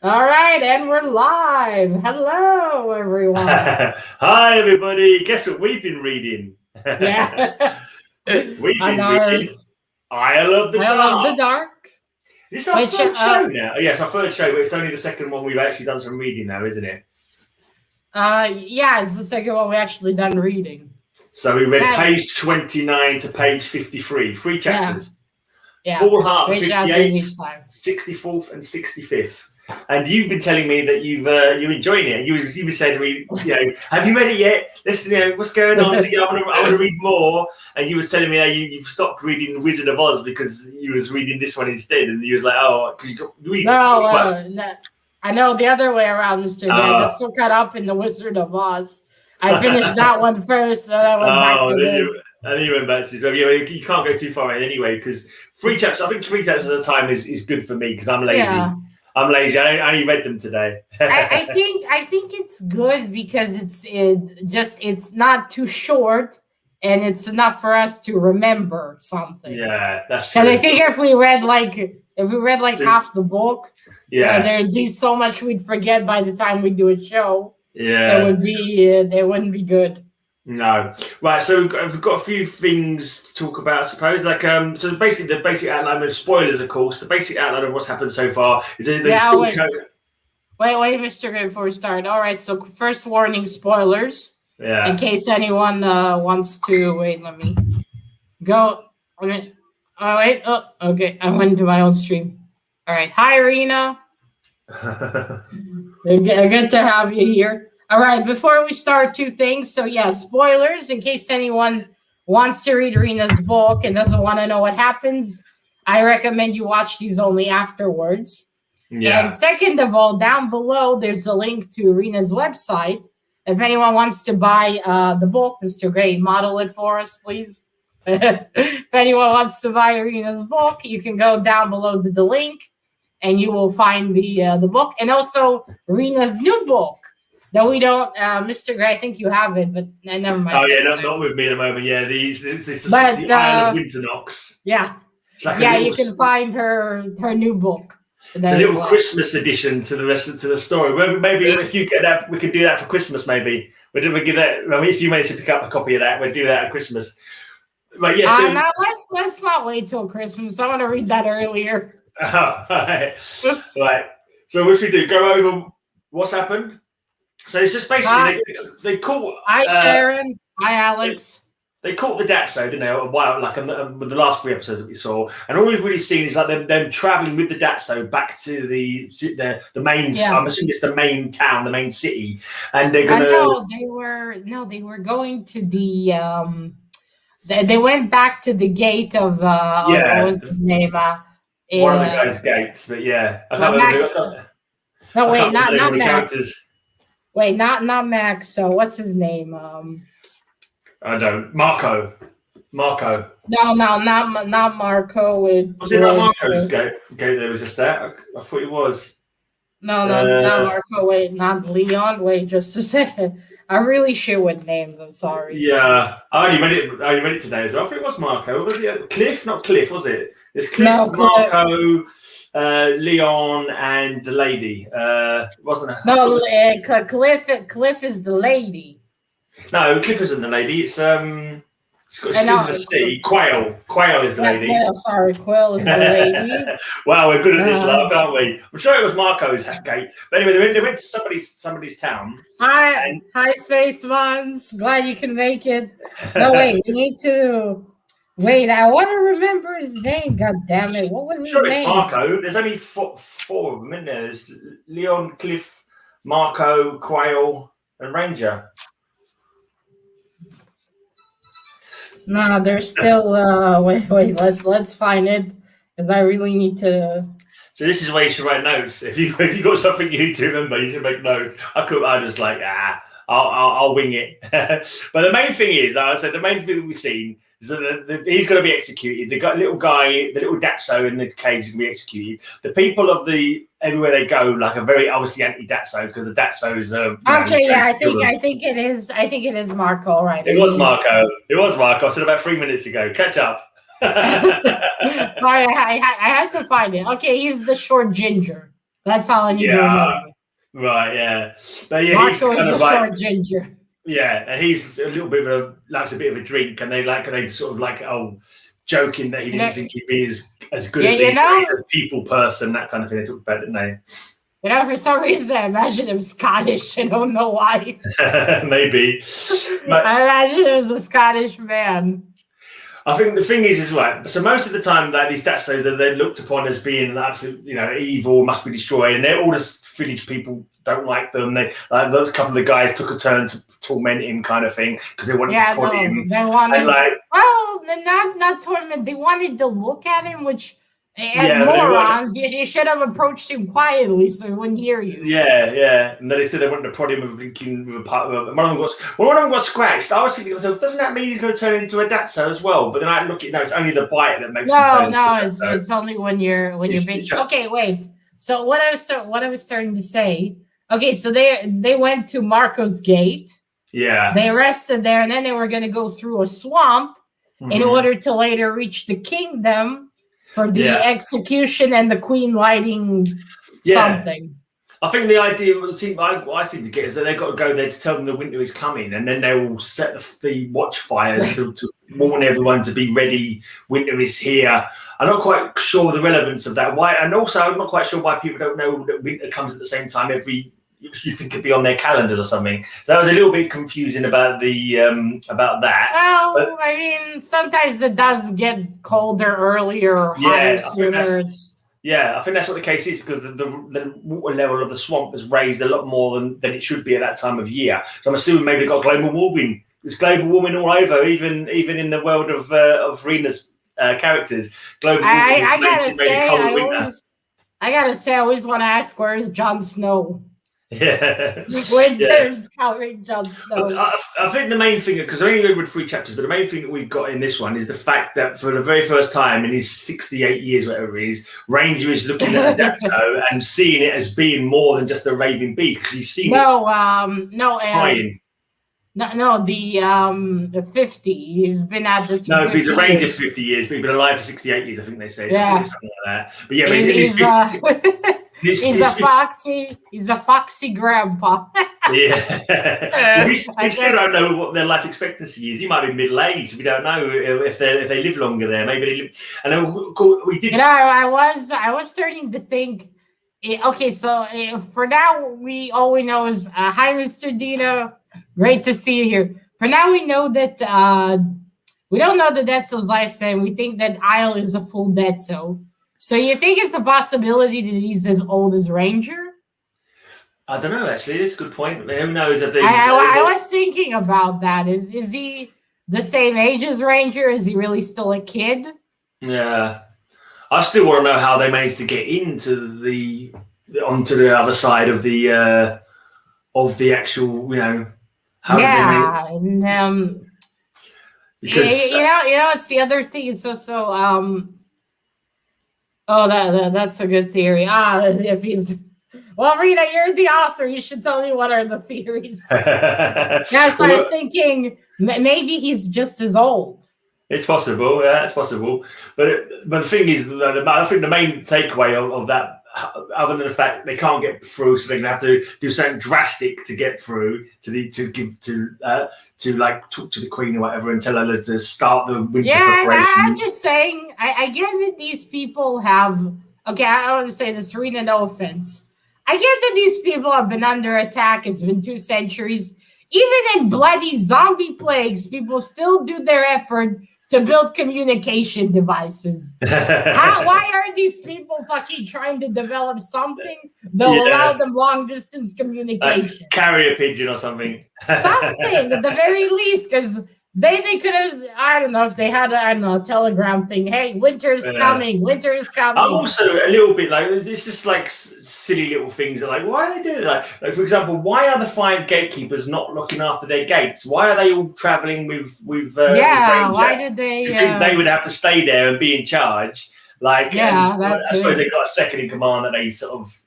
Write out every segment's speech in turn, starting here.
All right, and we're live. Hello, everyone. Hi, everybody. Guess what we've been reading? Yeah. We've On been our reading Isle of the Isle of the Dark. Dark, It's our which third show now. Yes, our third show, but it's only the second one we've actually done some reading now, isn't it? yeah, it's the second one we actually done reading. So we read And page 29 to page 53, three yeah, chapters. yeah. Full Heart, Three chapters 58th, each time. 64th, and 65th. And you've been telling me that you're enjoying it. You said to me, have you read it yet? Listen, what's going on? I want to read more. And you was telling me how you've stopped reading Wizard of Oz because you was reading this one instead. And you was like, oh, because you got No, I know the other way around, Mr. I got so caught up in the Wizard of Oz. I finished that one first, and I went back to this. And then you went back to this. So, you can't go too far in anyway because three chapters at a time is good for me because I'm lazy. Yeah. I'm lazy. I only read them today. I think it's good because it's not too short and it's enough for us to remember something. Yeah, that's true. Because I think if we read like half the book, there'd be so much we'd forget by the time we do a show. Yeah, it wouldn't be good. No, right. So we've got a few things to talk about, I suppose. Like, so basically, the basic outline with spoilers, of course. The basic outline of what's happened so far is that wait, Mr. Gray, before we start. All right. So first warning, spoilers. Yeah. In case anyone wants to wait, let me go. Okay. Oh wait. Oh, okay. I went to my own stream. All right. Hi, Rena. Good to have you here. All right, before we start, two things. So, spoilers, in case anyone wants to read Rena's book and doesn't want to know what happens, I recommend you watch these only afterwards. Yeah. And second of all, down below, there's a link to Rena's website. If anyone wants to buy the book, Mr. Gray, model it for us, please. If anyone wants to buy Rena's book, you can go down below to the link, and you will find the book. And also, Rena's new book. No, we don't, Mr. Gray. I think you have it, but never mind. Oh yeah, not with me at the moment. Yeah, this is the Isle of Winternox. Yeah, you can find her new book. It's a little Christmas addition to the rest of the story. Maybe if you get that, we could do that for Christmas. Maybe we'll give that. I mean, if you manage to pick up a copy of that, we'll do that at Christmas. Right? Yeah. So now let's not wait till Christmas. I want to read that earlier. Right. So what should we do? Go over what's happened. So it's just basically they caught. Hi Sharon. Hi Alex. They caught the Daxo, didn't they? A while, like with the last 3 episodes that we saw, and all we've really seen is like them traveling with the Daxo back to the main. Yeah. I'm assuming it's the main town, the main city, and they're gonna. They were going to the. They went back to the gate of. What was his name? One of the guys' gates, but yeah, I can't remember. No, wait, not Max. Characters. Wait, not Max. So what's his name? I don't. Marco. No, not Marco. Was it not Marco's gate? There was just that. I thought it was. No, not Marco. Wait, not Leon. Wait, just a second. I'm really shit with names. I'm sorry. Yeah, I only read it today as well. I think it was Marco. Was it Cliff? Not Cliff, was it? It's Cliff, Marco, Leon, and the lady. Wasn't it? No, Cliff is the lady. No, Cliff isn't the lady. It's the sea. Quail is the lady. Yeah, sorry, Quill is the lady. Wow, we're good at this, love, aren't we? I'm sure it was Marco's gate. But anyway, they went to somebody's town. Hi, Space Ones. Glad you can make it. No, wait, we need to. Wait, I want to remember his name. God damn it! What was his name? It's Marco. There's only four of them, isn't there? There's Leon, Cliff, Marco, Quail, and Ranger. No, there's still. Wait. Let's find it because I really need to. So this is where you should write notes. If you got something you need to remember, you should make notes. I just like I'll wing it. But the main thing is, like I said, the main thing that we've seen is that he's going to be executed. The little Daxo in the cage is going to be executed. The people of everywhere they go, like, are very obviously anti-Daxo because the Daxo is. I think it is. I think it is Marco, right? It was Marco. I said about 3 minutes ago. Catch up. I had to find it. Okay, he's the short ginger. That's all I need to Yeah, remember. right, yeah. But yeah, he's Marco is kind the of like, short ginger. yeah, and he's a little bit of likes a bit of a drink, and they sort of like joking that he didn't think he'd be as good Yeah, as you know, he's a people person, that kind of thing. They talked about, didn't they? you know, for some reason I imagine him Scottish. I don't know why. Maybe. I imagine him as a Scottish man. I think the thing is right. So most of the time, that these Datsos they're looked upon as being absolute, evil, must be destroyed, and they're all just village people don't like them. They those couple of the guys took a turn to torment him, kind of thing, because they wanted to prod him. They wanted, and not torment. They wanted to look at him, which. Yeah, morons, you should have approached him quietly so he wouldn't hear you. Yeah. And then they said they wanted to prod him with a part of one of them got scratched. I was thinking to myself, doesn't that mean he's going to turn into a Datso as well? But then I look at it's only the bite that makes him turn into a Datso. It's only when you're big. Okay, wait. So what I was starting to say. Okay, so they went to Marco's Gate. Yeah. They rested there, and then they were going to go through a swamp in order to later reach the kingdom. For the execution and the queen lighting something. I think the idea I seem to get is that they've got to go there to tell them the winter is coming, and then they will set the watchfires to warn everyone to be ready. Winter is here. I'm not quite sure the relevance of that. Why, and also I'm not quite sure why people don't know that winter comes at the same time every. You think it'd be on their calendars or something. So I was a little bit confusing about that. Well, but, I mean, sometimes it does get colder earlier or hotter sooner. I think that's what the case is, because the water level of the swamp has raised a lot more than it should be at that time of year. So I'm assuming maybe they've got global warming. There's global warming all over, even in the world of Rena's characters. Global warming is making cold winter. I gotta say, I always want to ask, where is Jon Snow? Yeah, Winter's covering Jon Snow. I think the main thing, because I only read 3 chapters, but the main thing that we've got in this one is the fact that for the very first time in his 68 years, whatever it is, Ranger is looking at a Datso and seeing it as being more than just a raving beast, because he's seen crying. The 50. He's been at this. No, he's a Ranger for 50 years, but he's been alive for 68 years. I think they say. Yeah, something like that. But yeah, he's a foxy grandpa. Yeah, we still don't know what their life expectancy is. He might be middle-aged. We don't know if they live longer there. Maybe they live. And then we did. I was starting to think. Okay, so for now, all we know is hi, Mr. Dino. Great to see you here. For now, we know that we don't know the Detso's lifespan. We think that Isle is a full Detso. So you think it's a possibility that he's as old as Ranger? I don't know, actually. It's a good point. Who knows? I was thinking about that. Is he the same age as Ranger? Is he really still a kid? Yeah. I still want to know how they managed to get onto the other side of the actual, how did they and because it's the other thing. That's a good theory. If he's Rita, you're the author. You should tell me what are the theories. So I was thinking maybe he's just as old. It's possible. Yeah, it's possible. But the thing is, I think the main takeaway of that, other than the fact they can't get through, so they're gonna have to do something drastic to get through to talk to the queen or whatever and tell her to start the winter preparations. I'm just saying. I get that these people have. Okay, I want to say this, Rena. No offense. I get that these people have been under attack. It's been 2 centuries. Even in bloody zombie plagues, people still do their effort to build communication devices. Why are these people fucking trying to develop something that'll allow them long distance communication? Carrier pigeon or something. Something at the very least, because they could have. I don't know if they had a telegram thing. Hey, winter's coming. Winter is coming. I'm also a little bit like, it's just like silly little things. Like, why are they doing that? Like, for example, why are the 5 gatekeepers not looking after their gates? Why are they all traveling with Ranger? Why did they? You think they would have to stay there and be in charge? Like, I suppose they got a second in command that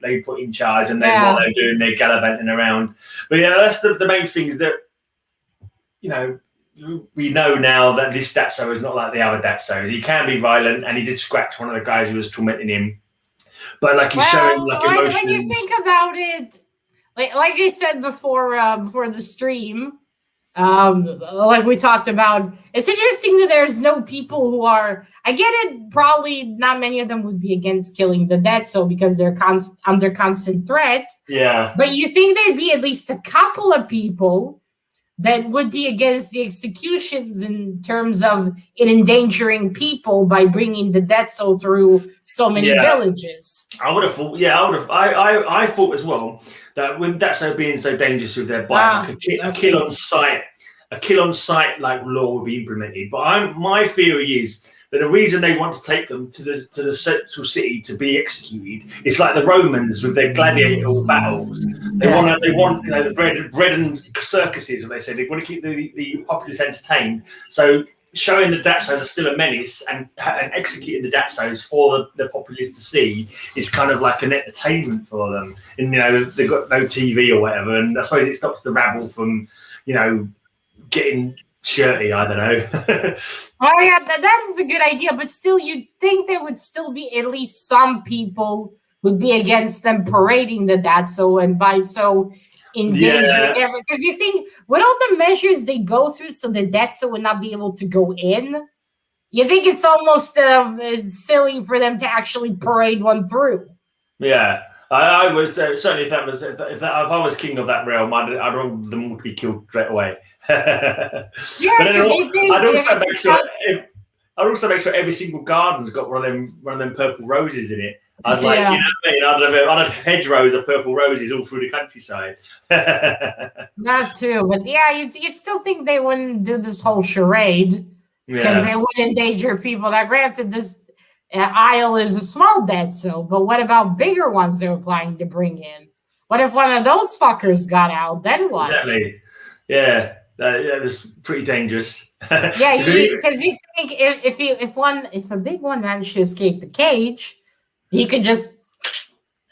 they put in charge, and while they're doing, they're gallivanting around. But that's the main things that we know now that this Datso is not like the other Datsos. He can be violent, and he did scratch one of the guys who was tormenting him. but like he's showing like when emotions. you think about it, like I said before the stream, like we talked about, it's interesting that there's no people who are. I get it. Probably not many of them would be against killing the dead, so because they're under constant threat. Yeah. But you think there'd be at least a couple of people that would be against the executions in terms of it endangering people by bringing the dead soul through so many villages. I would have thought. Yeah, I would have. I thought as well that with that so being so dangerous with their bite, like a kill on sight, like law would be implemented. But my theory is that the reason they want to take them to the central city to be executed, it's like the Romans with their gladiatorial battles. They want the bread and circuses. What they say, they want to keep the populace entertained. So showing the Datsos are still a menace and executing the Datsos for the populace to see is kind of like an entertainment for them. And they've got no TV or whatever, and I suppose it stops the rabble from getting shirty. I don't know. Oh yeah, that is a good idea, but still, you'd think there would still be at least some people would be against them parading the Datso and by so endangering everything. Because you think with all the measures they go through, so the Datso would not be able to go in. You think it's almost silly for them to actually parade one through. Yeah. I was certainly if I was king of that realm, I'd want them all to be killed straight away. Yeah, I'd also make sure every single garden's got one of them purple roses in it. I'd like, I'd have hedgerows of purple roses all through the countryside. That too, but yeah, you still think they wouldn't do this whole charade because they would endanger people. Now, granted, this Isle is a small Datso, but what about bigger ones they were planning to bring in? What if one of those fuckers got out? Then what? Exactly. Yeah, that was pretty dangerous. Yeah, because you think if a big one managed to escape the cage, he could just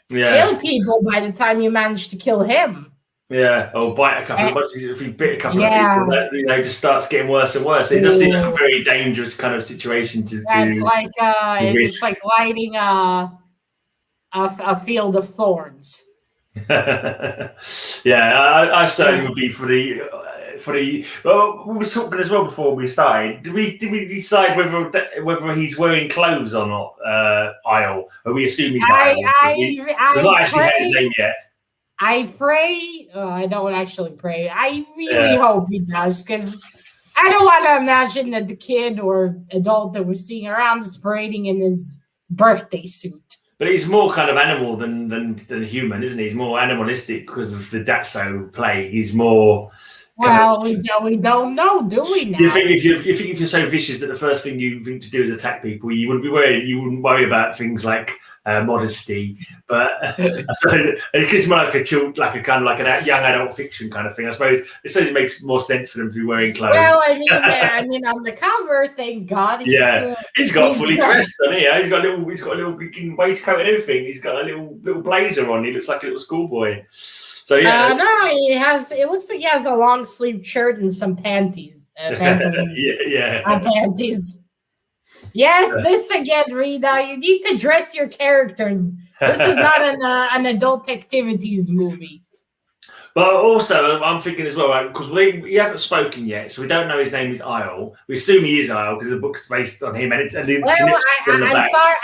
kill people by the time you manage to kill him. Yeah, or bite a couple. If he bit a couple of people, that just starts getting worse and worse. It does seem like a very dangerous kind of situation to. It's like lighting a field of thorns. Yeah, I certainly would be for the. Well, we were talking as well before we started. Did we decide whether he's wearing clothes or not? Isle, or we assume he's Isle. We've not actually had his name yet. I pray. I don't actually pray. I really hope he does, because I don't want to imagine that the kid or adult that we're seeing around is parading in his birthday suit. But he's more kind of animal than human, isn't he? He's more animalistic because of the Datso plague. He's more. Well, we don't know, do we? Now? You think if you're so vicious that the first thing you think to do is attack people, you wouldn't worry about things like modesty. But I suppose it's more like a kind of like a young adult fiction kind of thing. I suppose it makes more sense for them to be wearing clothes. Well, I mean, on the cover, thank God. He's got fully dressed, doesn't he? He's got a little waistcoat and everything. He's got a little blazer on. He looks like a little schoolboy. So yeah. No, it looks like he has a long sleeve shirt and some panties. Panties. Yes, this again, Rita. You need to dress your characters. This is not an adult activities movie. But also, I'm thinking as well, because he hasn't spoken yet, so we don't know his name is Isle. We assume he is Isle because the book's based on him, and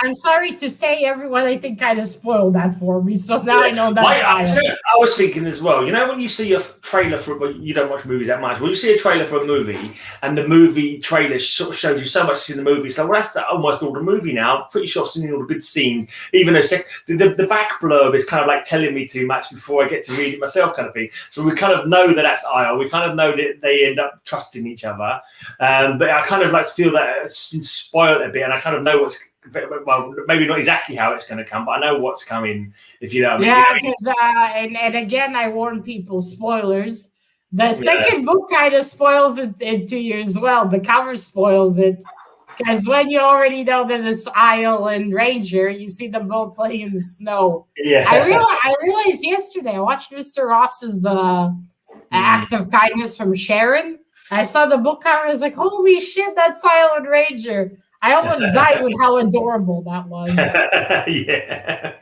I'm sorry to say, everyone, I think kind of spoiled that for me. So now I know that's Isle. I was thinking as well. You know, when you see a trailer for, you don't watch movies that much. When you see a trailer for a movie, and the movie trailer sort of shows you so much in the movie, it's like, well, that's almost all the movie now. I'm pretty sure I've seen all the good scenes, even though the back blurb is kind of like telling me too much before I get to read it myself, kind of thing. So we kind of know that that's Isle. We kind of know that they end up trusting each other. But I kind of like feel that it's spoiled a bit, and I kind of know what's, well, maybe not exactly how it's going to come, but I know what's coming. If you know, because and again, I warn people, spoilers. The second book kind of spoils it to you as well. The cover spoils it. Because when you already know that it's Isle and Ranger, you see them both playing in the snow. Yeah. I realized yesterday, I watched Mr. Ross's Act of Kindness from Sharon. I saw the book cover. I was like, holy shit, that's Isle and Ranger. I almost died with how adorable that was. Yeah.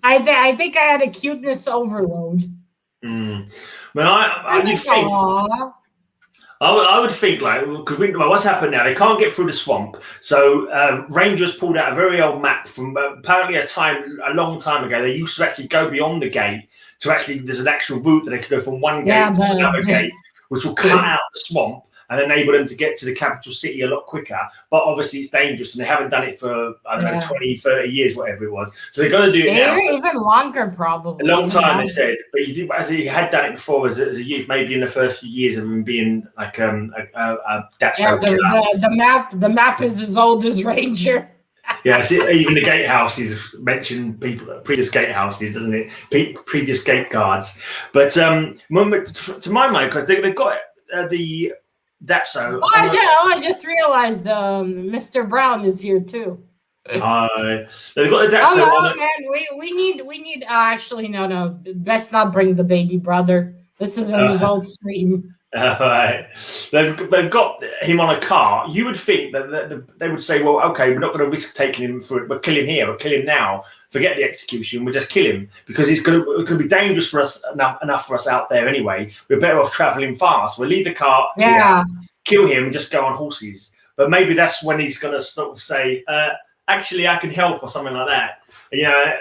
I think I had a cuteness overload. When you think. Aw. I would think like because what's happened now? They can't get through the swamp, so Rangers pulled out a very old map from apparently a long time ago. They used to actually go beyond the gate to actually. There's an actual route that they could go from one gate to another gate, which will cut out the swamp and enable them to get to the capital city a lot quicker. But obviously it's dangerous and they haven't done it for, I don't know, 20, 30 years, whatever it was. So they're going to do it now. So even longer, probably. A long time, they said. But as he had done it before as a youth, maybe in the first few years of him being like the map is as old as Ranger. Yeah, even the gatehouses mention previous gatehouses, doesn't it? Previous gate guards. But to my mind, because they've got the Datso. I just realized Mr. Brown is here too. They've got the Datso. We need. Actually, no. Best not bring the baby brother. This is an adult stream. All right. They've got him on a car. You would think that they would say, well, okay, we're not going to risk taking him for it. We'll kill him here. We'll kill him now. Forget the execution. We'll just kill him because it could be dangerous for us enough for us out there anyway. We're better off traveling fast. We'll leave the car. Yeah. Here, kill him and just go on horses. But maybe that's when he's going to sort of say, actually, I can help or something like that. You know,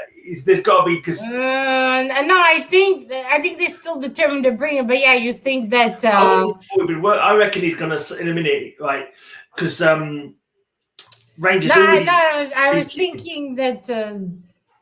there's got to be because. No, I think they're still determined to bring him. But yeah, you think that? I reckon he's gonna in a minute, like because Rangers. I was thinking that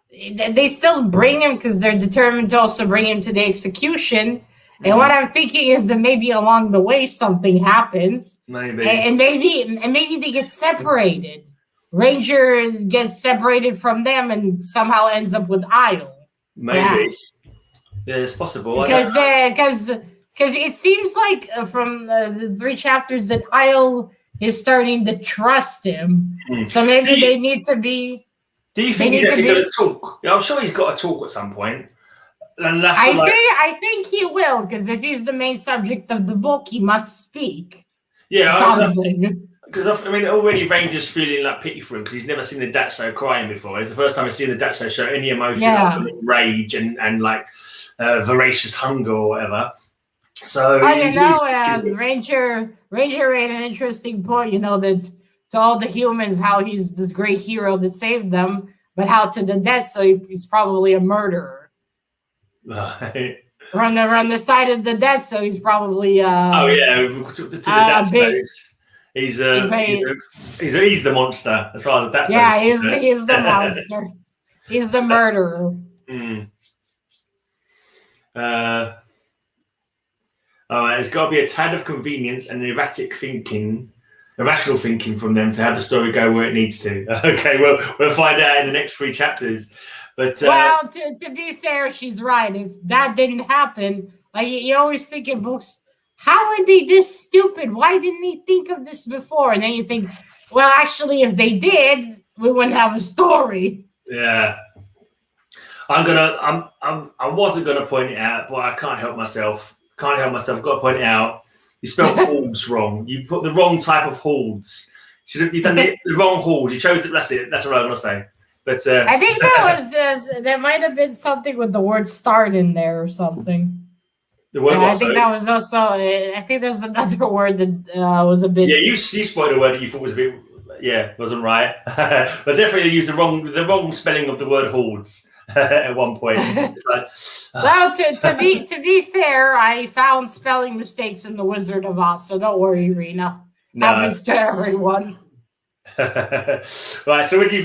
they still bring him because they're determined to also bring him to the execution. And what I'm thinking is that maybe along the way something happens. Maybe. And maybe they get separated. Ranger gets separated from them and somehow ends up with Isle. Maybe. Perhaps. Yeah, it's possible. Because it seems like from the 3 chapters that Isle is starting to trust him. So maybe they need to be. Do you think he's actually going to talk? Yeah, I'm sure he's got to talk at some point. And I think he will, because if he's the main subject of the book, he must speak. Yeah, because I mean, already Ranger's feeling like pity for him because he's never seen the Datso crying before. It's the first time he's seen the Datso show any emotion other than rage and like voracious hunger or whatever. So Ranger made an interesting point. You know that to all the humans, how he's this great hero that saved them, but how to the Datso he's probably a murderer. Right. We're on the side of the Datso he's probably to the Datso. He's the monster as far as that's. Yeah, he's the monster. He's the murderer. All right, it's got to be a tad of convenience and irrational thinking from them to have the story go where it needs to. Okay, we'll find out in the next 3 chapters. But to be fair, she's right. If that didn't happen, like you always think in books. How are they this stupid? Why didn't they think of this before? And then you think, well, actually, if they did, we wouldn't have a story. Yeah. I wasn't gonna point it out, but I can't help myself. I've got to point it out. You spelled halls wrong. You put the wrong type of halls. You've done the wrong halls. You chose it. That's it. That's what I'm gonna say. But I think there might have been something with the word "start" in there or something. I think that was also. I think there's another word that was a bit. Yeah, you spoiled a word that you thought was a bit. Yeah, wasn't right. But definitely used the wrong spelling of the word "hordes" at one point. Well, to be fair, I found spelling mistakes in the Wizard of Oz, so don't worry, Rena. Happens to everyone. Right. So what do you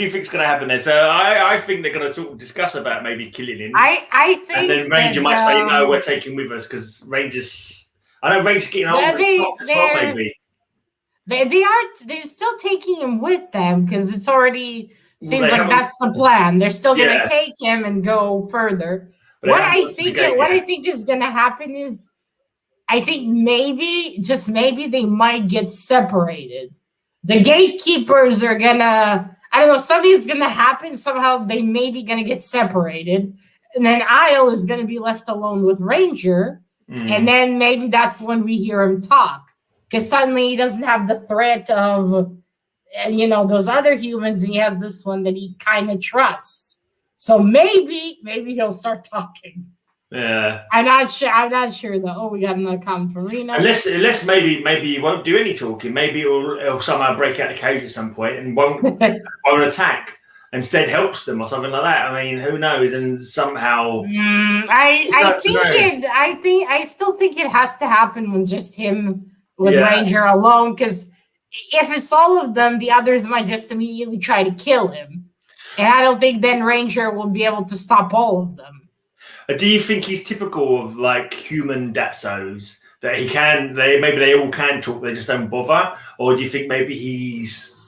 think is going to happen then? So I think they're going to discuss about maybe killing him. I think, and then Ranger might say, "No, we're taking with us," because Rangers. I know Rangers getting older. Maybe they're still taking him with them because it's already seems like that's the plan. They're still going to take him and go further. What I think is going to happen is, I think maybe they might get separated. The gatekeepers are gonna, I don't know, something's gonna happen. Somehow they may be gonna get separated. And then Isle is gonna be left alone with Ranger. And then maybe that's when we hear him talk. Because suddenly he doesn't have the threat of you know, those other humans, and he has this one that he kind of trusts. So maybe he'll start talking. Yeah. I'm not sure though. Oh, we got another comment from Rena. Unless maybe he won't do any talking. Maybe it'll somehow break out the cage at some point and won't attack. Instead, helps them or something like that. I mean, who knows? And somehow, I still think it has to happen with just him with Ranger alone. Because if it's all of them, the others might just immediately try to kill him, and I don't think then Ranger will be able to stop all of them. Do you think he's typical of like human Datsos? That maybe they all can talk, they just don't bother? Or do you think maybe he's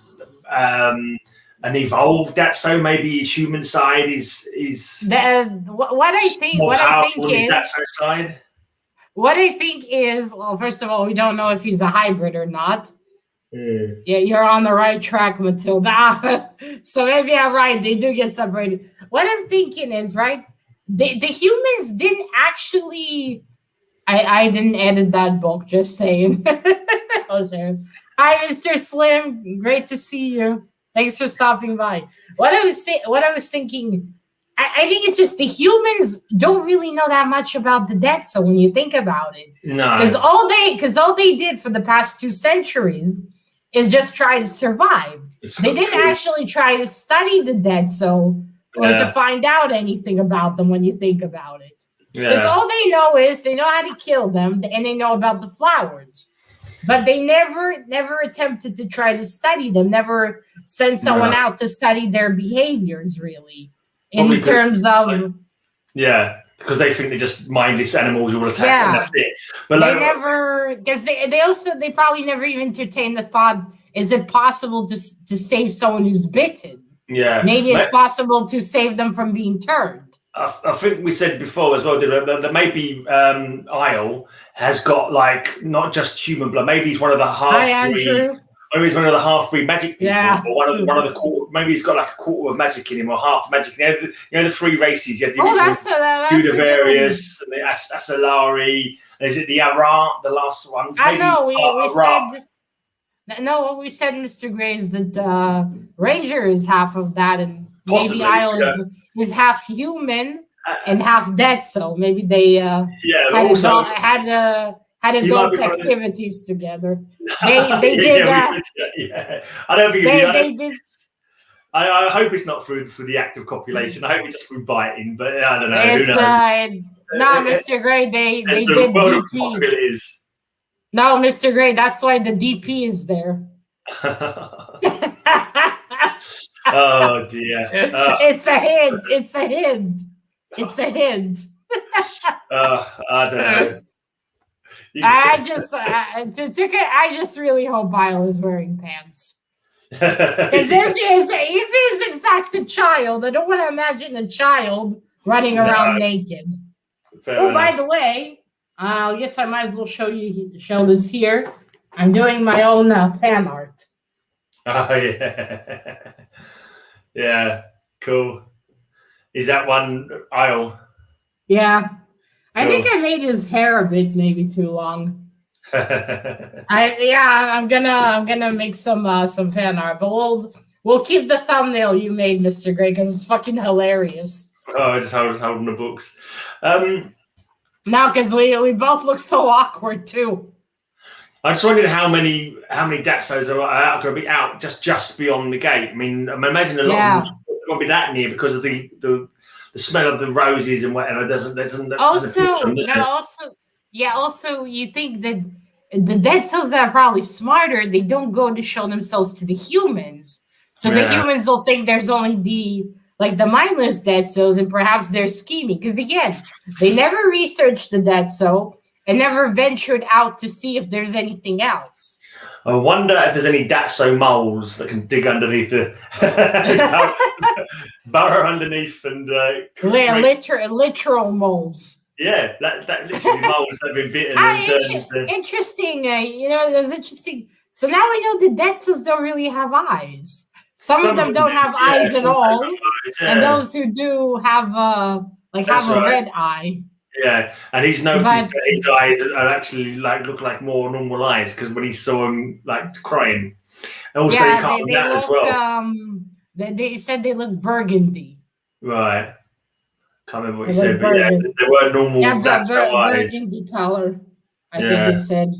an evolved Datso? Maybe his human side is what I think is Datso side. What I think is, well, first of all, we don't know if he's a hybrid or not. Yeah, you're on the right track, Matilda. So maybe I'm right. They do get separated. What I'm thinking is, right, the humans didn't actually. I didn't edit that book. Just saying. Oh, Sharon. Hi, Mr. Slim. Great to see you. Thanks for stopping by. What I was thinking, I think it's just the humans don't really know that much about the dead. So when you think about it, no, because all they did for the past 2 centuries is just try to survive. They didn't actually try to study the dead, so or to find out anything about them. When you think about it, because all they know is they know how to kill them and they know about the flowers. But they never attempted to try to study them, never sent someone out to study their behaviors, really, in terms of... because they think they're just mindless animals who will attack and that's it. But they never... Because they probably never even entertained the thought, is it possible to save someone who's bitten? Yeah. Maybe it's possible to save them from being turned. I think we said before as well that maybe Isle has got like not just human blood. Maybe he's one of the half-breed. Maybe he's one of the half-breed magic people, or one of the quarter. Maybe he's got like a quarter of magic in him, or half magic. You know the 3 races. You had the Judavarius, the Asalari. Is it the Aran? The last one. I know we said. No, what we said, Mr. Gray, is that Ranger is half of that, and maybe Isle is half human and half dead. So maybe they had adult activities together. They did. I don't think they did. I hope it's not through the act of copulation. I hope it's just through biting, but I don't know. Who knows? No, Mr. Gray, they did DP. No, Mr. Gray, that's why the DP is there. Oh dear! It's a hint. It's a hint. It's a hint. I don't know. I just really hope Isle is wearing pants. Because if he's in fact a child, I don't want to imagine a child running around naked. By the way, I guess I might as well show this here. I'm doing my own fan art. Oh yeah, yeah, cool. Is that one Isle? Yeah, cool. I think I made his hair a bit maybe too long. I'm gonna make some fan art, but we'll keep the thumbnail you made, Mr. Gray, because it's fucking hilarious. Oh, I just holding the books. No, because we both look so awkward too. I just wondered how many Datsos are going to be out just beyond the gate. I mean, I imagine a lot of them won't be that near because of the smell of the roses and whatever. Also, you think that the Datsos that are probably smarter, they don't go to show themselves to the humans. So the humans will think there's only the mindless Datsos, and perhaps they're scheming. Because again, they never researched the Datso and never ventured out to see if there's anything else. I wonder if there's any Datso moles that can dig underneath the burrow underneath and literal moles. Yeah, that literally moles that have been bitten. Interesting. It's interesting. So now we know the Datsos don't really have eyes. Some of them don't have eyes at all, and those who do have a red eye. Yeah, and he's noticed that his eyes are actually look like more normal eyes because when he saw him crying, And also, you Yeah, can't they that as look. well. They said they look burgundy. Right. Can't remember what you They look said, but yeah, burgundy. they were normal. Yeah, That's how eyes. burgundy color. I think Yeah. he said.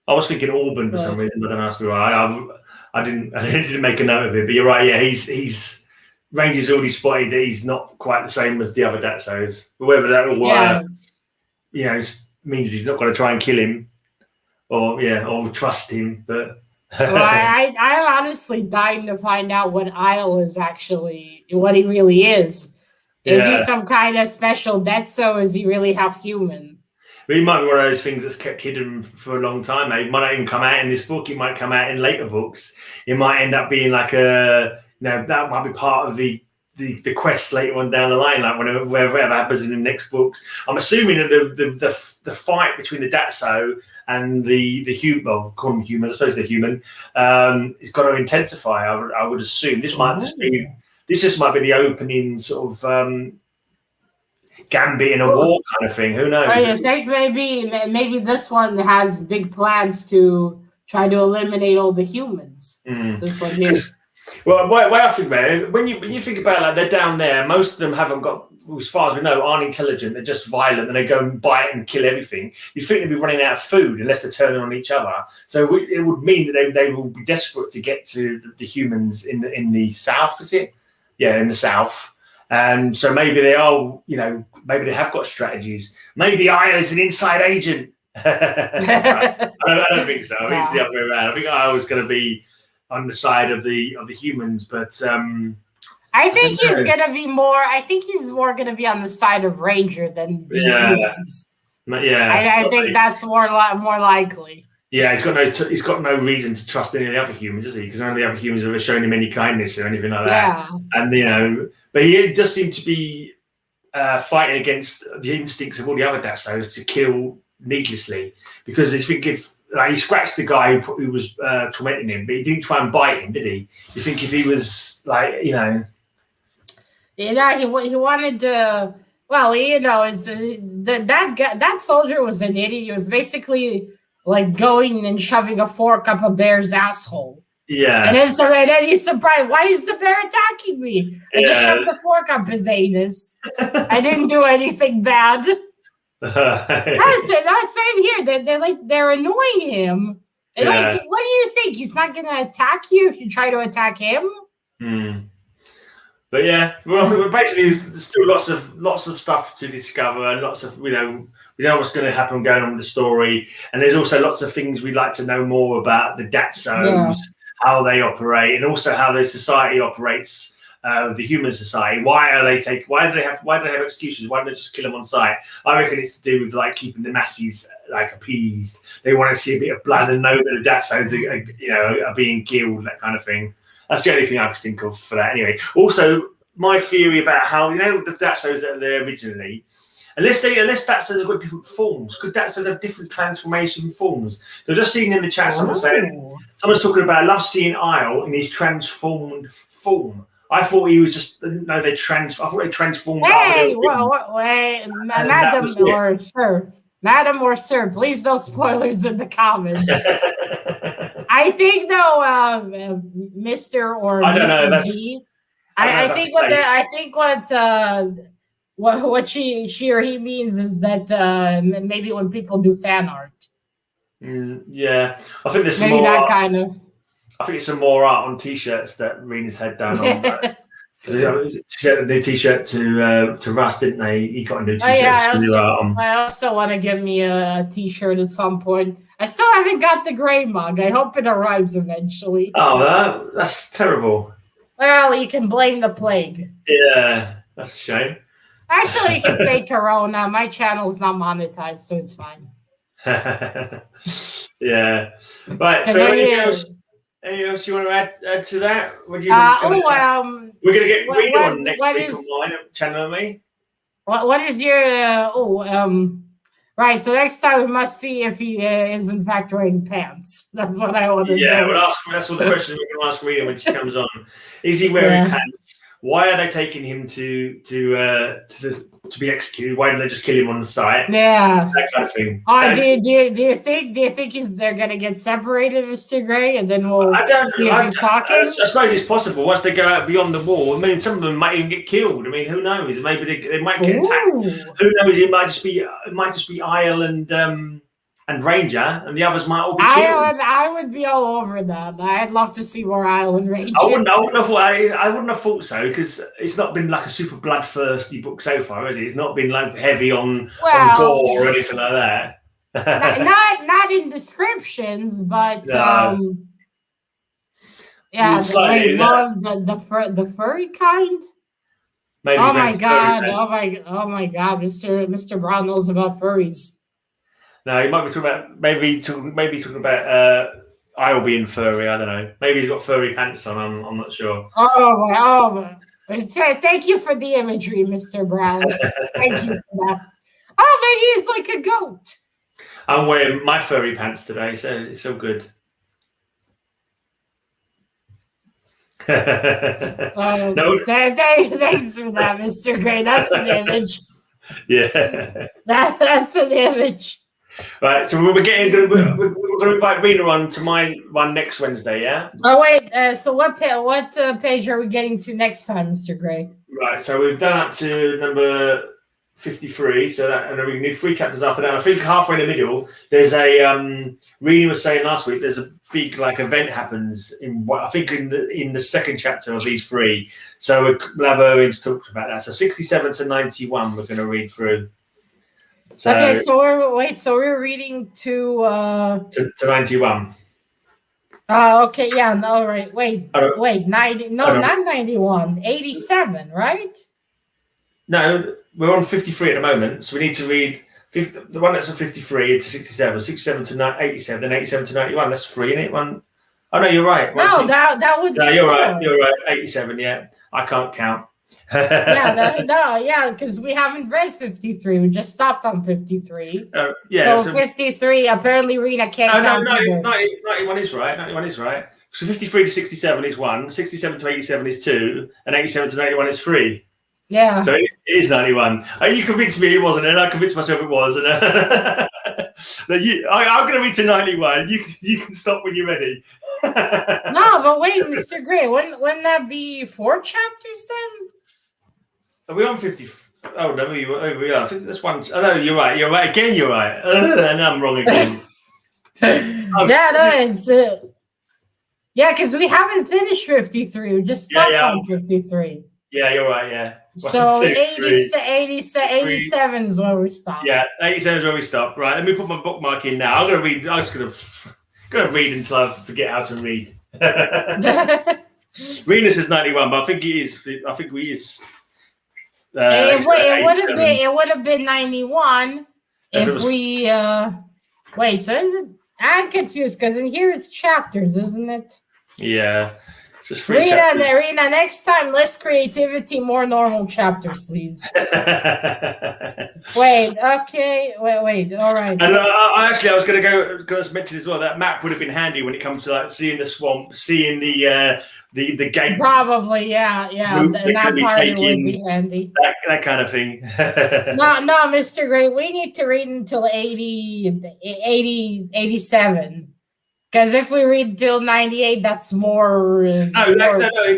I was thinking Auburn for some But reason, but don't ask me why. I didn't make a note of it. But you're right. Yeah, he's Rangers already spotted that he's not quite the same as the other Datsos. Whether that will, yeah, means he's not going to try and kill him, or trust him. But well, I honestly dying to find out what Isle is actually, what he really is. Is he yeah, some kind of special Detso? Is he really half human? but he might be one of those things that's kept hidden for a long time. Mate. It might not even come out in this book. It might come out in later books. It might end up being like that might be part of the quest later on down the line, like whatever happens in the next books. I'm assuming that the fight between the Datso and the human, well, call them humans, I suppose they're human, is going to intensify. I would assume this might just be the opening sort of gambit in a war kind of thing. Who knows? I think maybe this one has big plans to try to eliminate all the humans. This one here. Well, way I think about it, when you think about it, like they're down there, most of them haven't got, as far as we know, aren't intelligent. They're just violent, and they go and bite and kill everything. You think they'd be running out of food unless they're turning on each other. So it would mean that they will be desperate to get to the humans in the south. Is it? Yeah, in the south. And so maybe they are, maybe they have got strategies. Maybe Aya is an inside agent. I don't think so. Yeah. It's the other way around. I think Aya was going to be on the side of the humans, but I think he's gonna be more. I think he's more gonna be on the side of Ranger than the humans. Yeah, I think that's more likely. Yeah, he's got no reason to trust any of the other humans, does he? Because none of the other humans have ever shown him any kindness or anything like that. Yeah. And but he does seem to be fighting against the instincts of all the other Datsos to kill needlessly. Because I think if he scratched the guy who was tormenting him, but he didn't try and bite him, did he? You think if he was he wanted to. Well, that soldier was an idiot. He was basically like going and shoving a fork up a bear's asshole. Yeah. And then he's surprised. Why is the bear attacking me? I just shoved the fork up his anus. I didn't do anything bad. That's same here. They're annoying him. And what do you think? He's not gonna attack you if you try to attack him? But yeah, well, basically there's still lots of stuff to discover, and lots of we know what's going to happen going on with the story, and there's also lots of things we'd like to know more about the Datsos, how they operate, and also how the society operates, the human society. Why do they have excuses? Why don't they just kill them on sight? I reckon it's to do with like keeping the masses like appeased. They want to see a bit of blood and know that the Datsos are being killed, that kind of thing. That's the only thing I could think of for that. Anyway, also my theory about how the Datsos that are there originally, unless Datsos have got different forms, could Datsos have different transformation forms? They're just seeing in the chat someone's talking about, I love seeing Isle in his transformed form. I thought he was just they transformed. Hey, wait, madam or sir, please no spoilers in the comments. I think though, Mr. or Mrs. B. I think what she or he means is that maybe when people do fan art. Yeah, I think there's maybe that kind of. I think it's some more art on T-shirts that Rena's had down on. She sent a new T-shirt to Russ, didn't they? He got a new T-shirt. I also want to give me a T-shirt at some point. I still haven't got the gray mug. I hope it arrives eventually. Oh, that's terrible. Well, you can blame the plague. Yeah, that's a shame. Actually, you can say Corona. My channel is not monetized, so it's fine. Yeah. Right. So anything else you want to add to that? What do you think? We're going to get Rena on next week on mine channel, me. What is your right? So next time we must see if he is in fact wearing pants. That's what I want to know. Yeah, that's all the questions we're going to ask Rena when she comes on. Is he wearing pants? why are they taking him to be executed? Why didn't they just kill him on the site? Yeah. That kind of thing. Oh, do you think they're gonna get separated, Mr. Gray, and then we'll I don't see if he's talking? I suppose it's possible once they go out beyond the wall. I mean, some of them might even get killed. I mean, who knows? Maybe they might get attacked. Ooh. Who knows? It might just be Isle and Ranger, and the others might all be killed. I would be all over that. I'd love to see more Island Ranger. I wouldn't have thought so, because it's not been like a super bloodthirsty book so far, has it? It's not been like heavy on gore or anything like that. not in descriptions, but No. yeah, Slightly, the furry kind. Maybe Oh my very god! furry Oh my god! Mr. Brown knows about furries. No, he might be talking about Isle being furry. I don't know. Maybe he's got furry pants on. I'm not sure. Thank you for the imagery, Mr. Brown. Thank you for that. Oh, maybe he's like a goat. I'm wearing my furry pants today, so it's all good. No. Thanks for that, Mr. Gray. That's an image. Yeah. That's an image. Right, so we're going to invite Rena on to my one next Wednesday, yeah? Oh, wait. So what page are we getting to next time, Mr. Gray? Right, so we've done up to number 53, so that, and then we need 3 chapters after that. I think halfway in the middle, there's a Rena was saying last week, there's a big event happens in the second chapter of these 3. So we'll have Owen to talk about that. So 67 to 91 we're going to read through. So, okay, so we're reading to 91. Okay, yeah, no, right. Wait, 90, no, not 91, 87, right? No, we're on 53 at the moment, so we need to read the one that's on 53 to 67, 67 to 87, then 87 to 91. That's 3, isn't it? One. Oh no, you're right. That would be. No, you're right. You're right. 87. Yeah, I can't count. Because we haven't read 53. We just stopped on 53. Yeah. So 53. Apparently, Rena can't count. No, 91 is right. 91 is right. So 53 to 67 is 1. 67 to 87 is 2, and 87 to 91 is 3. Yeah. So it is 91. You convinced me it wasn't, and I convinced myself it was. And I'm going to read to 91. You can stop when you're ready. No, but wait, Mr. Gray, wouldn't that be 4 chapters then? Are we on 50? Oh no, we are. I think that's one. Oh no, you're right. You're right again. You're right. And I'm wrong again. Yeah, because we haven't finished 53. We just stopped on 53. Yeah, you're right. Yeah. So 87 is where we stopped. Yeah, 87 is where we stopped. Right. Let me put my bookmark in now. I'm gonna read. I'm just gonna read until I forget how to read. Rena says 91, but I think he is. I think we is. It would have been 91 if we wait. So is it? I'm confused because in here it's chapters, isn't it? Yeah. It's just 3 Rena, chapters. Rena, next time less creativity, more normal chapters, please. Wait. Okay. Wait. All right. And I was going to mention as well that map would have been handy when it comes to seeing the swamp, seeing the gate. Probably, yeah. That part would be handy. That kind of thing. No, Mr. Gray, we need to read until 87. Because if we read till 98, that's more. No,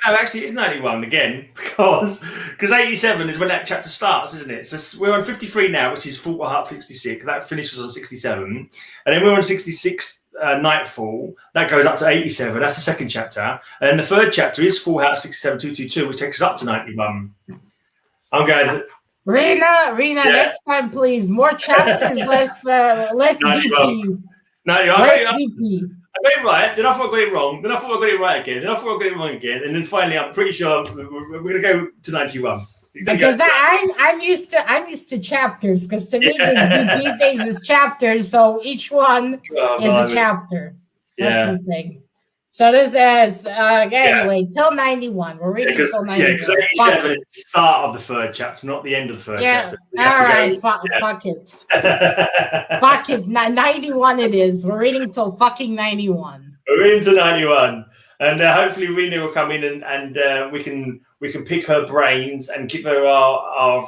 actually, it's 91 again because 87 is when that chapter starts, isn't it? So we're on 53 now, which is Full Heart 66. That finishes on 67, and then we're on 66. Nightfall, that goes up to 87. That's the second chapter, and then the third chapter is Full House 67222, which takes us up to 91. I'm going. Rena, next time, please. More chapters, less DP. Less DP. I got it right. Then I thought I got it wrong. Then I thought I got it right again. Then I thought I got it wrong again. And then finally, I'm pretty sure we're going to go to 91. Because I'm used to chapters. Because to me, these DP things is chapters. So each one is a chapter. That's the thing. So this is anyway till 91. We're reading till 91. Yeah, because 87 is the start of the third chapter, not the end of the third chapter. All right, fuck it. Fuck it. 91 it is. We're reading till fucking 91. We're into 91, and hopefully Rena will come in and we can we can pick her brains and give her our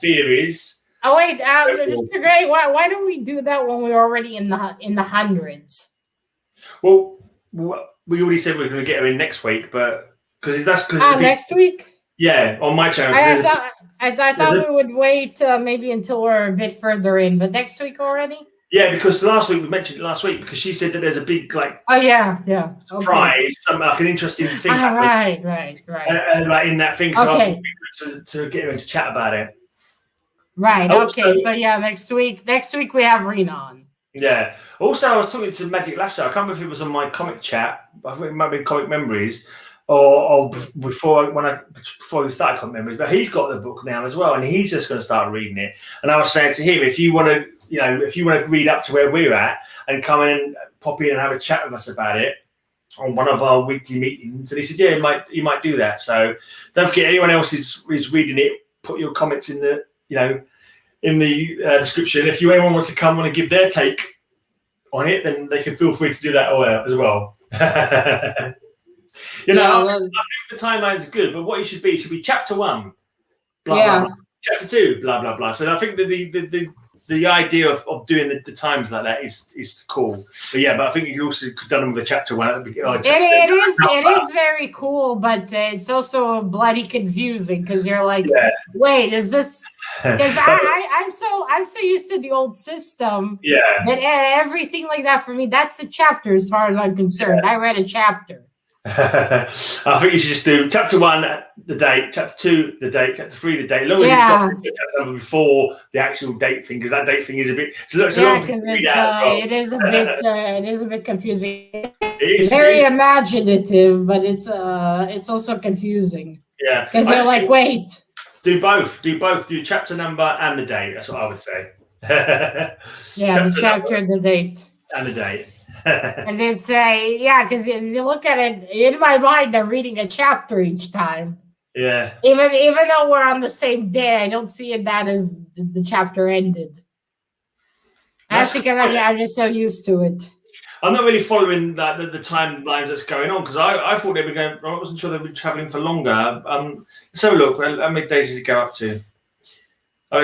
theories. Oh wait, Mr. Gray, why don't we do that when we're already in the hundreds? Well, we already said we were going to get her in next week, but because next week. Yeah, on my channel. I thought we would wait maybe until we're a bit further in, but next week already. Yeah, because last week we mentioned it last week because she said that there's a big surprise, something like an interesting thing. Right. Like in that thing, so I thought to get her to chat about it. Right. Okay. So next week we have Rena on. Yeah. Also, I was talking to Magic Lasso. I can't remember if it was on my comic chat. I think it might be Comic Memories, or before we started Comic Memories. But he's got the book now as well, and he's just going to start reading it. And I was saying to him, if you want to read up to where we're at and come in and pop in and have a chat with us about it on one of our weekly meetings, and he said, yeah, he might do that. So don't forget, anyone else is reading it, put your comments in the description. If anyone wants to come on and give their take on it, then they can feel free to do that as well. I think the timeline's good, but what it should be chapter 1, blah, blah, chapter 2, blah blah blah. So I think that the idea of doing the times like that is cool. But I think you also could have done them with a chapter 1 at the beginning. It is very cool, but it's also bloody confusing because you're like, wait, is this? Because I'm so used to the old system. Yeah. That everything like that for me, that's a chapter as far as I'm concerned. I read a chapter. I think you should just do chapter 1, the date, chapter 2, the date, chapter 3, the date. As long as you've got the chapter number before the actual date thing, because that date thing is a bit. Because it is a bit confusing. It's very imaginative, but it's also confusing. Yeah, because they're like, wait. Do both. Do chapter number and the date. That's what I would say. The chapter, the date, and the date. And then say, because you look at it in my mind, I'm reading a chapter each time. Yeah. Even though we're on the same day, I don't see it that as the chapter ended. I'm just so used to it. I'm not really following the timelines that's going on because I thought they were going. I wasn't sure they were traveling for longer. So look, how many days does it go up to? Rena,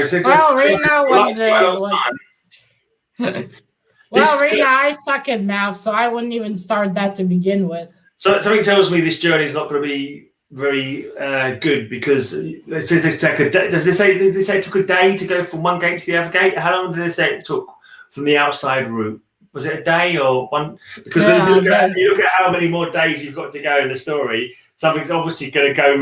I suck at math, so I wouldn't even start that to begin with. So something tells me this journey is not going to be very good because it says they take a day. Did they say it took a day to go from one gate to the other gate? How long did they say it took from the outside route? Was it a day or one? Because if you look at how many more days you've got to go in the story, something's obviously going to go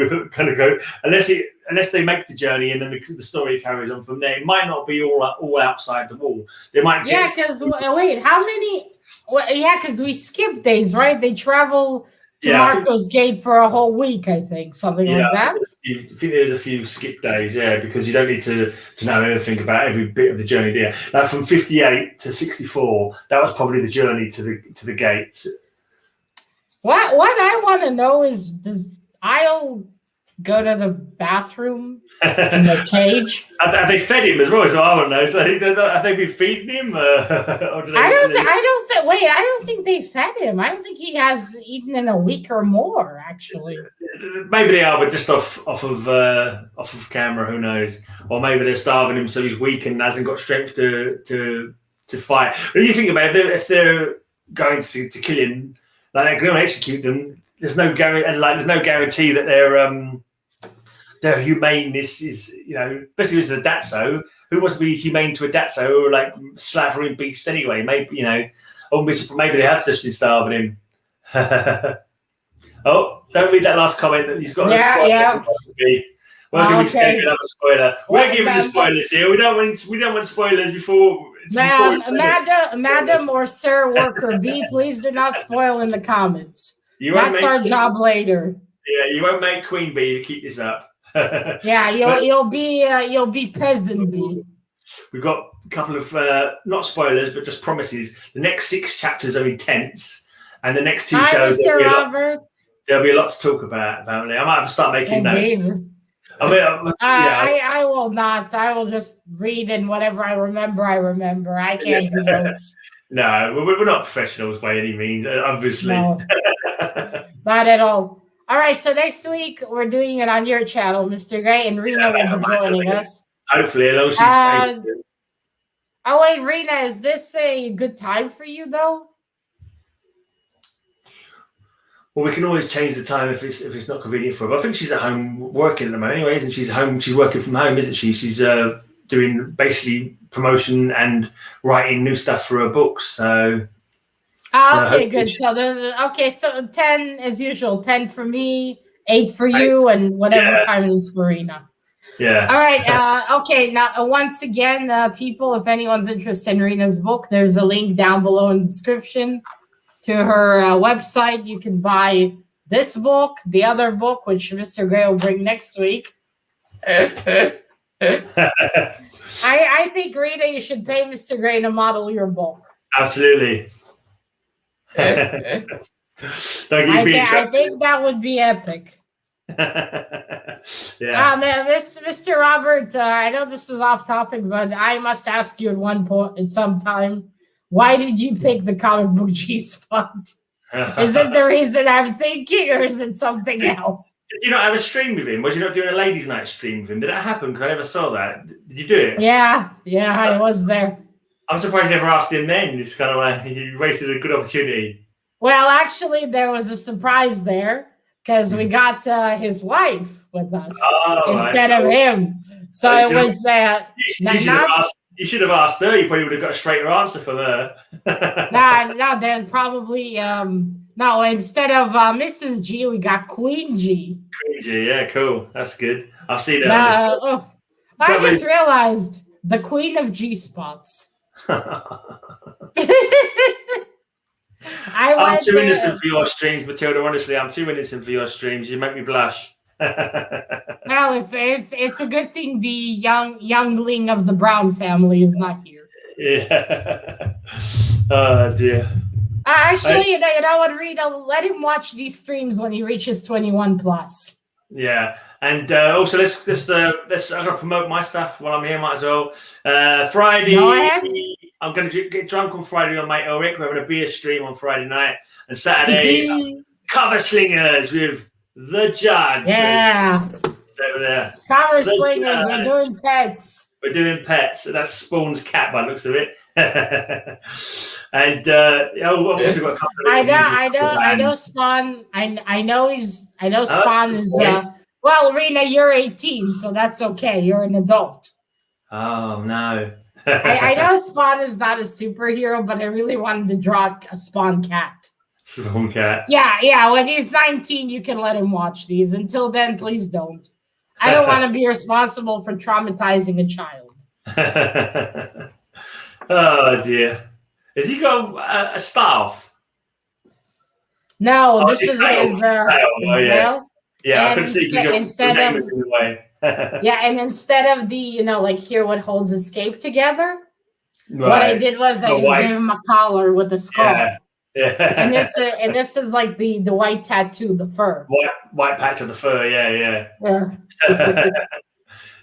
unless they make the journey and then the story carries on from there. It might not be all outside the wall. They might. Because wait, how many? Because we skip days, right? They travel to Marco's Gate for a whole week, I think, something like that. I think there's a few skip days, because you don't need to know anything about every bit of the journey there. Like from 58 to 64, that was probably the journey to the gates. What I want to know is, does Isle go to the bathroom in the cage? Have they fed him as well? So I don't know. So have they been feeding him? I don't think they fed him. I don't think he has eaten in a week or more. Actually, maybe they are, but just off of camera. Who knows? Or maybe they're starving him, so he's weak and hasn't got strength to fight. But you think about it, if they're going to kill him, like they're going to execute them. There's no guarantee that their humaneness is, especially as a Datso. Who wants to be humane to a Datso who are like slavering beasts anyway? Maybe, maybe they have just been starving him. Oh, don't read that last comment that he's got. We're going to be another spoiler. We're giving the spoilers here. We don't want spoilers before. Madam or Sir Worker B, please do not spoil in the comments. That's our job later. Yeah, you won't make Queen Bee. You keep this up. You'll be Peasant Bee. We've got a couple of not spoilers, but just promises. The next 6 chapters are intense, and the next 2 shows there'll be a lot to talk about. Apparently, I might have to start making notes. I will not. I will just read, and whatever I remember. I can't do those. No, we're not professionals by any means, obviously. No, not at all. All right, so next week we're doing it on your channel, Mr. Gray, and Rena will be joining us. Hopefully, as long as she's able to. Oh wait, Rena, is this a good time for you though? Well, we can always change the time if it's not convenient for her. But I think she's at home working at the moment anyway, isn't she? She's working from home, isn't she? She's doing basically promotion and writing new stuff for her books. So okay, good. So 10 as usual, 10 for me, 8 for you, and whatever time it is for Rena. Yeah. All right. Okay. Now, once again, people, if anyone's interested in Rena's book, there's a link down below in the description to her website. You can buy this book, the other book, which Mr. Gray will bring next week. I think, Rena, you should pay Mr. Gray to model your book. Absolutely. I think that would be epic. Yeah. Mr. Robert, I know this is off topic, but I must ask you at one point in some time, why did you pick the comic book G-Spot? Is it the reason I'm thinking, or is it something else? Did you not have a stream with him? Was you not doing a ladies' night stream with him? Did that happen? Because I never saw that. Did you do it? Yeah, I was there. I'm surprised you never asked him then. It's kind of like you wasted a good opportunity. Well, actually, there was a surprise there because we got his wife with us instead of him. So it was that. You should have asked her. You probably would have got a straighter answer from her. No, then probably no. Instead of Mrs. G, we got Queen G. Queen G, yeah, cool. That's good. I've seen that. I just realized the Queen of G spots. I'm too innocent for your streams, Matilda. Honestly, I'm too innocent for your streams. You make me blush. Well, it's a good thing the youngling of the Brown family is not here. Yeah. Oh dear. Actually, you know what, Rita? Let him watch these streams when he reaches 21 plus. Yeah, and also let's I'm gonna promote my stuff while I'm here. Might as well. Friday, I'm gonna get drunk on Friday on my Ulrich. We're having a beer stream on Friday night, and Saturday cover slingers with the judge. Yeah, it's over there. Cover slingers. We're doing pets. We're doing pets. That's Spawn's cat by the looks of it. And I've also got a couple of I know Spawn. I know Spawn is well, Rena, you're 18, so that's okay. You're an adult. Oh no. I know Spawn is not a superhero, but I really wanted to draw a Spawn cat. Spawn cat. Yeah. When he's 19, you can let him watch these. Until then, please don't. I don't want to be responsible for traumatizing a child. Oh dear. Has he got a staff? No, this is his nail. Yeah, I couldn't see because instead of in the way. and instead of the like here what holds escape together, what I did was I just gave him a collar with a skull. Yeah. And this is like the white tattoo, the fur. White patch of the fur, yeah.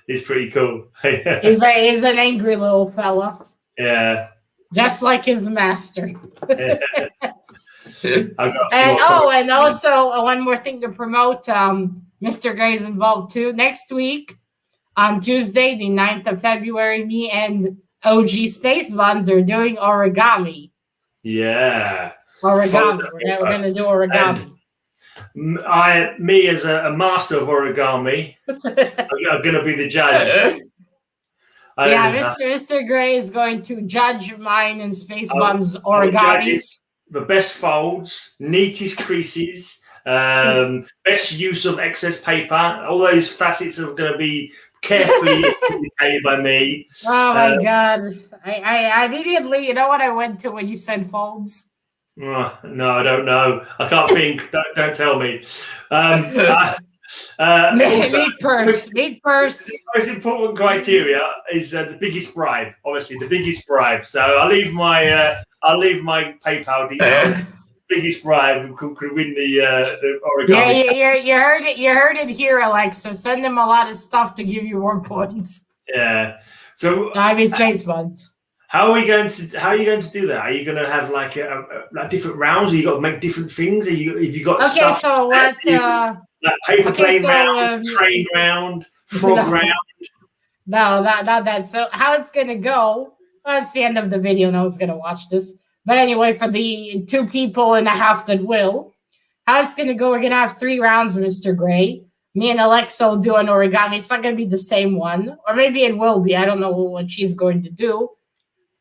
He's pretty cool. He's an angry little fella. Yeah. Just like his master. And also one more thing to promote. Mr. Gray's involved too. Next week, on Tuesday, the 9th of February, me and OG Space Buns are doing origami. Yeah. Origami. We're going to do origami. Me as a master of origami, I'm going to be the judge. Mr. Gray is going to judge mine and Space Buns origamis. The best folds, neatest creases, best use of excess paper. All those facets are going to be carefully indicated by me. Oh my God. I immediately, you know what I went to when you said folds? No, I don't know. I can't think. Don't tell me. Meat purse. The most important criteria is the biggest bribe. Obviously, the biggest bribe. So I'll leave my PayPal details. Biggest bribe could win the origami. Yeah, you heard it here, Alexa. Send them a lot of stuff to give you more points. Yeah. So I mean, Space Buns. How are you going to do that? Are you going to have like like different rounds? Or you got to make different things? Have you got Okay, stuff? so what? Like paper Okay, plane so, round, train round, frog no. round. No, not that. So how it's gonna go? Well, it's the end of the video. No one's gonna watch this. But anyway, for the 2.5 that will, how it's gonna go? We're gonna have 3 rounds, Mr. Gray. Me and Alexa will do an origami. It's not gonna be the same one, or maybe it will be. I don't know what she's going to do.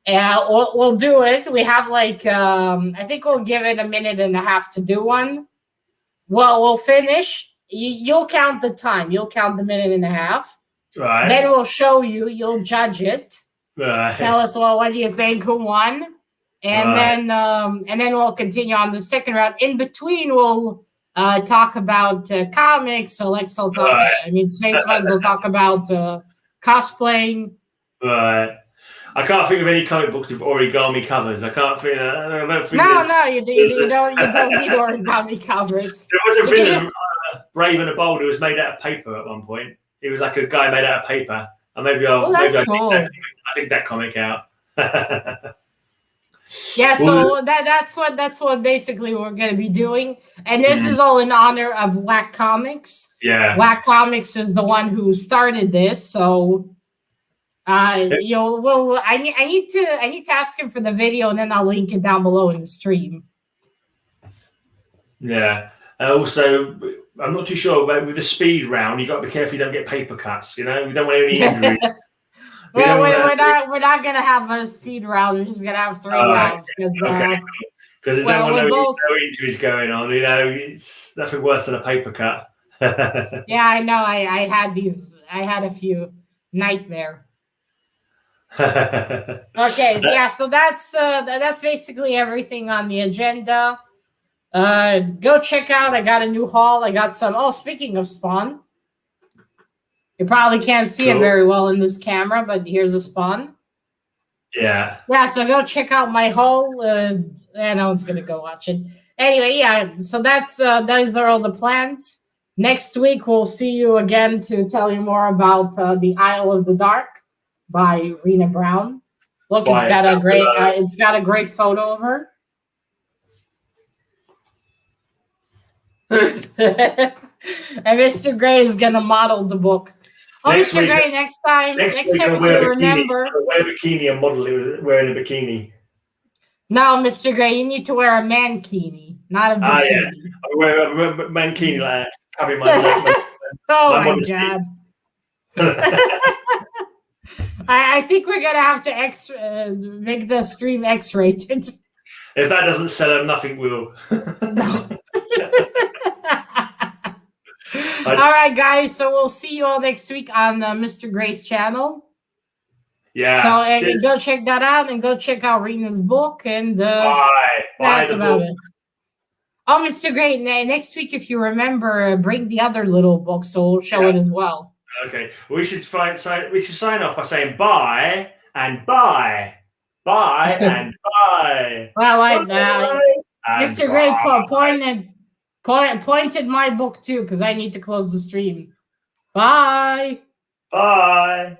We'll do it. We have like I think we'll give it 1.5 to do one. Well, we'll finish. You'll count the time. You'll count the 1.5. Right. Then we'll show you. You'll judge it. Right. Tell us, well, what do you think? Who won? And then we'll continue on the second round. In between, we'll talk about comics. Alexa will talk. Right. I mean, Space Buds will talk about cosplaying. Right. I can't think of any comic books with origami covers. I can't think. I don't think No, you don't need origami covers. There was a You can villain, just- Brave and the Bold, who was made out of paper at one point. He was like a guy made out of paper. And maybe Well, that's cool. I think that comic out. Yeah, so that's what basically we're going to be doing, and this is all in honor of Whack Comics. Yeah. Whack Comics is the one who started this, so I need to ask him for the video, and then I'll link it down below in the stream. Yeah. Also, I'm not too sure, but with the speed round, you got to be careful you don't get paper cuts. You know, we don't want any injuries. Well, we're not gonna have a speed round. We're just gonna have 3 rounds because there's no injuries going on. You know, it's nothing worse than a paper cut. Yeah, I know. I had a few nightmare. Okay, yeah. So that's basically everything on the agenda. Go check out. I got a new haul. I got some. Oh, speaking of Spawn. You probably can't see it very well in this camera, but here's a Spawn. Yeah. Yeah, so go check out my haul. And I was going to go watch it. Anyway, yeah, so those are all the plans. Next week, we'll see you again to tell you more about The Isle of the Dark by Rena Brown. Look, it's got a great photo of her. And Mr. Gray is going to model the book. Oh, Mr. Gray, next time if you remember. Wear a bikini and model it wearing a bikini. No, Mr. Gray, you need to wear a mankini, not a bikini. Yeah. I wear a mankini like that, having my oh my God. I think we're going to have to make the stream X-rated. If that doesn't sell them, nothing will. No. All right, guys. So we'll see you all next week on Mr. Gray's channel. Yeah. So go check that out and go check out Rena's book. And that's about it. Oh, Mr. Gray, next week, if you remember, bring the other little book, so we'll show it as well. Okay. We should sign off by saying bye and bye. Bye and bye. Well, Mr. Gray pointed my book too, because I need to close the stream. Bye. Bye.